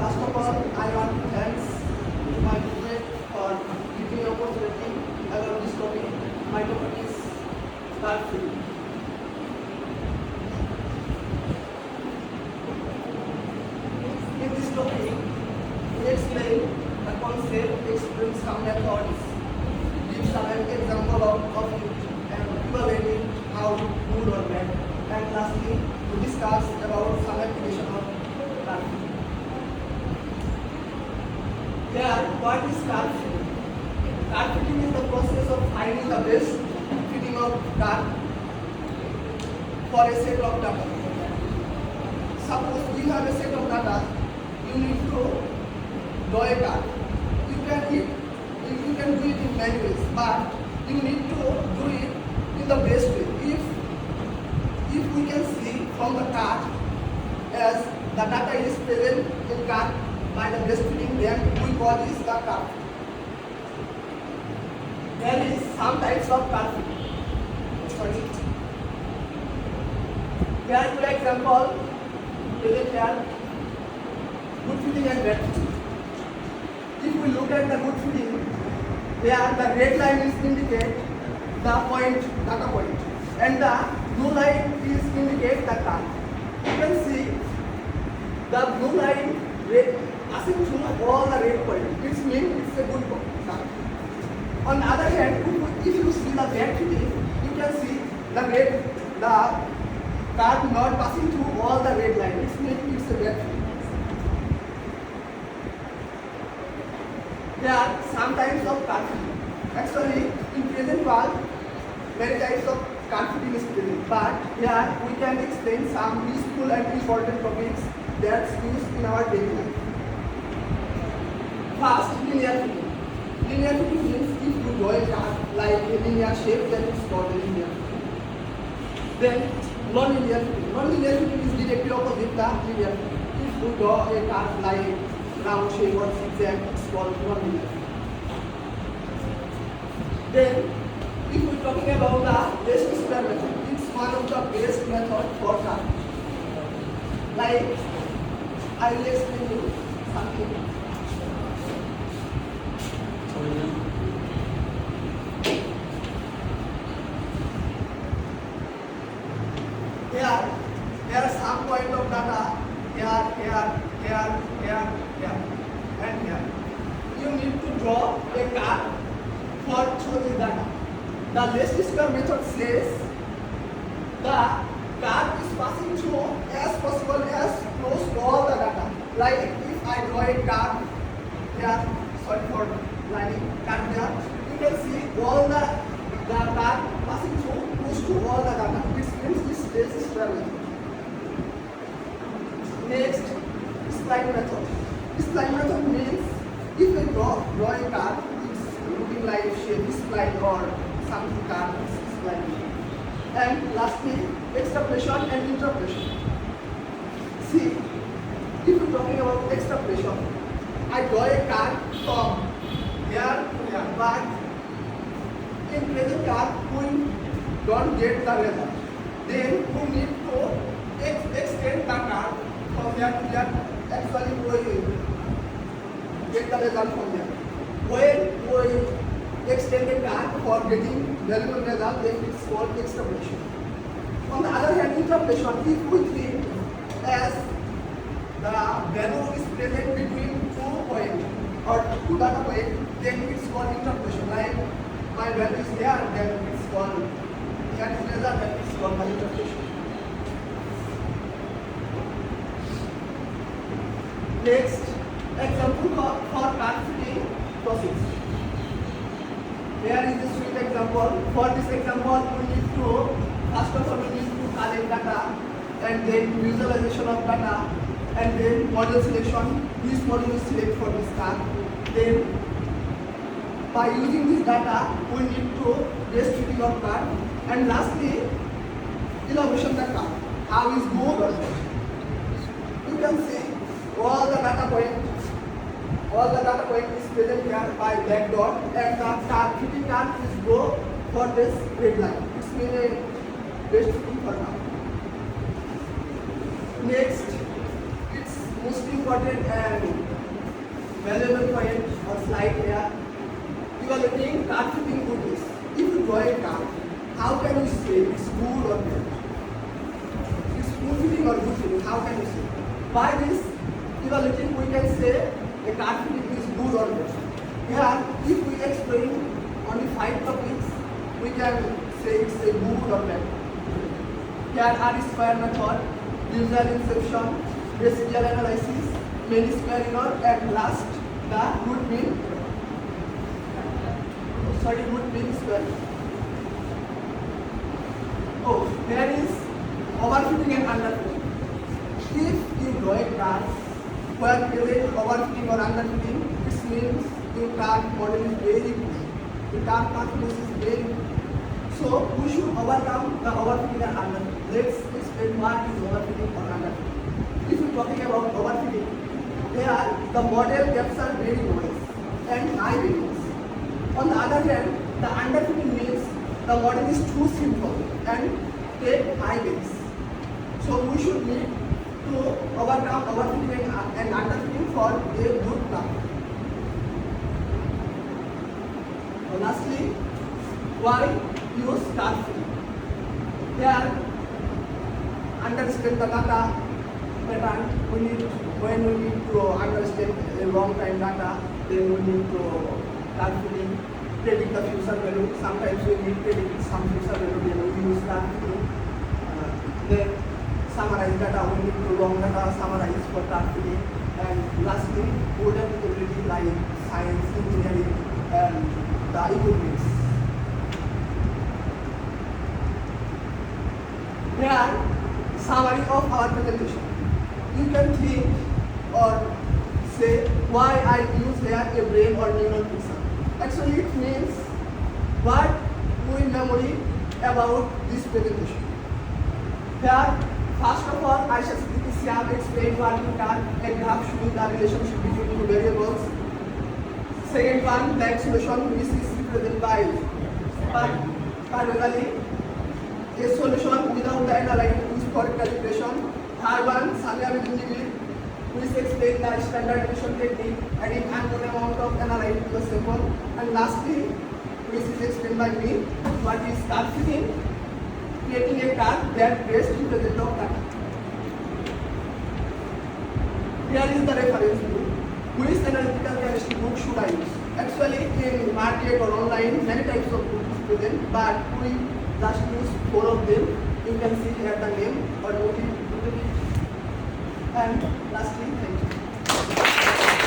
First of all, I want to thank my roommate for giving me opportunity about this topic. My topic is start feeding. In this topic, we explain the concept, explain some methods, give some example of it, and evaluate how good or bad. And lastly, we discuss about some application of start feeding. Here, what is start feeding? Start feeding is the process of finding the best feeding of cat for a set of data. Suppose we have a set of data, you need to draw a card. You can do it in many ways, but you need to do it in the best way. If we can see from the card as the data is present in card by the breastfeeding, then we call this the card. There is some types of card feeding. Sorry. There are two examples present here: good feeding and bad feeding. If we look at the good feeding, there the red line is indicate the point, data point, and the blue line is indicate the card. You can see the blue line passing through all the red points. It means it's a good card. On the other hand, if you see the bad feeding, you can see the card not passing through all the red line. It means it's a bad feeding. There are some types of card feeding. Actually, in present world, many types of card feeding is present. But here we can explain some useful and important topics that's used in our daily life. First, linear feeding. Linear feeding means if you draw a card like a linear shape, then it's called a linear feeding. Then, non-linear feeding. Non-linear feeding is directly opposite the linear feeding. If you draw a card like round shape or zigzag, it's called non-linear feeding. Then, if we're talking about the best square method, it's one of the best method for card. Like, I will explain you something. There are some point of data here, and here. You need to draw a card for through this data. The least square method says the card is passing through as possible as close to all the data. Like if I draw a card here, sorry for lining card there, you can see all the card passing through close to all the data. It means this is square method. Next, spline method. Spline method means if we draw a card, it's looking like shape spline or something card spline. And lastly, extrapolation and interpolation. See, if you're talking about extrapolation, I draw a card from here to here, but in present card we don't get the result. Then we need to extend the card from here to here. Actually, we get the result from there. When we extend the card for getting valuable result, then it's called extrapolation. On the other hand, interpolation, if we think as the value is present between 2 points or 2 data points, then it's called interpolation. Like my value is here, then it's called here is result, then it's called my interpolation. Next, example for card feeding process. Here is the sweet example. For this example, we need to first of all we need to collect data, and then visualization of data, and then model selection. Which model is select for this card. Then by using this data, we need to breastfeeding of card, and lastly, elaboration of the card. How is good or not? You can see all the data point is present here by black dot, and the card feeding card is go for this red line. It's mean a breastfeeding for now. Next, it's most important and valuable point or slide here. Evaluating card fitting goodness. If you draw a card, how can you say it's good or bad? It's good fitting or good fitting? How can you say? By this evaluating, we can say a card fitting is good or bad. Here, if we explain only 5 topics, we can say it's a good or bad. Here are square method, usual inception, residual analysis, main square error, and last the root mean square. Oh, there is overfitting and underfitting. If you draw a graph where there is overfitting or underfitting, it means your card model is very good. The card confidence is very good. So we should overcome the overfitting and underfitting. Let's explain what is overfitting or underfitting. If we are talking about overfitting, here the model gaps are very noise and high variance. On the other hand, the underfitting means the model is too simple and take high base. So we should need to overcome overfitting and underfitting for a good graph. Lastly, why use card fitting? Here, understand the data pattern. When we need to understand a long time data, then we need to card fitting, predict the future value. Sometimes we need to predict some future value, then we use card fitting. Then summarize data, we need to long data summarize for card fitting. And lastly, good applicability like science, engineering, and the economics. Here, summary of our presentation. You can think or say why I use here a brain or neural picture. Actually, it means what we memory about this presentation. Here, first of all, I shall explain what we can a graph showing the relationship between two variables. Second one, the solution which is represented by parallelly a solution without the analytical for calculation. Third one, Sanya will which explain the standardization technique, adding unknown amount of analytical sample. And lastly, which is explained by me, what is card fitting, creating a card that best represents the data. Here is the reference book. Which analytical chemistry book should I use? Actually, in market or online, many types of books are present, but we just use 4 of them. You can see here the name or motive. And lastly, thank you.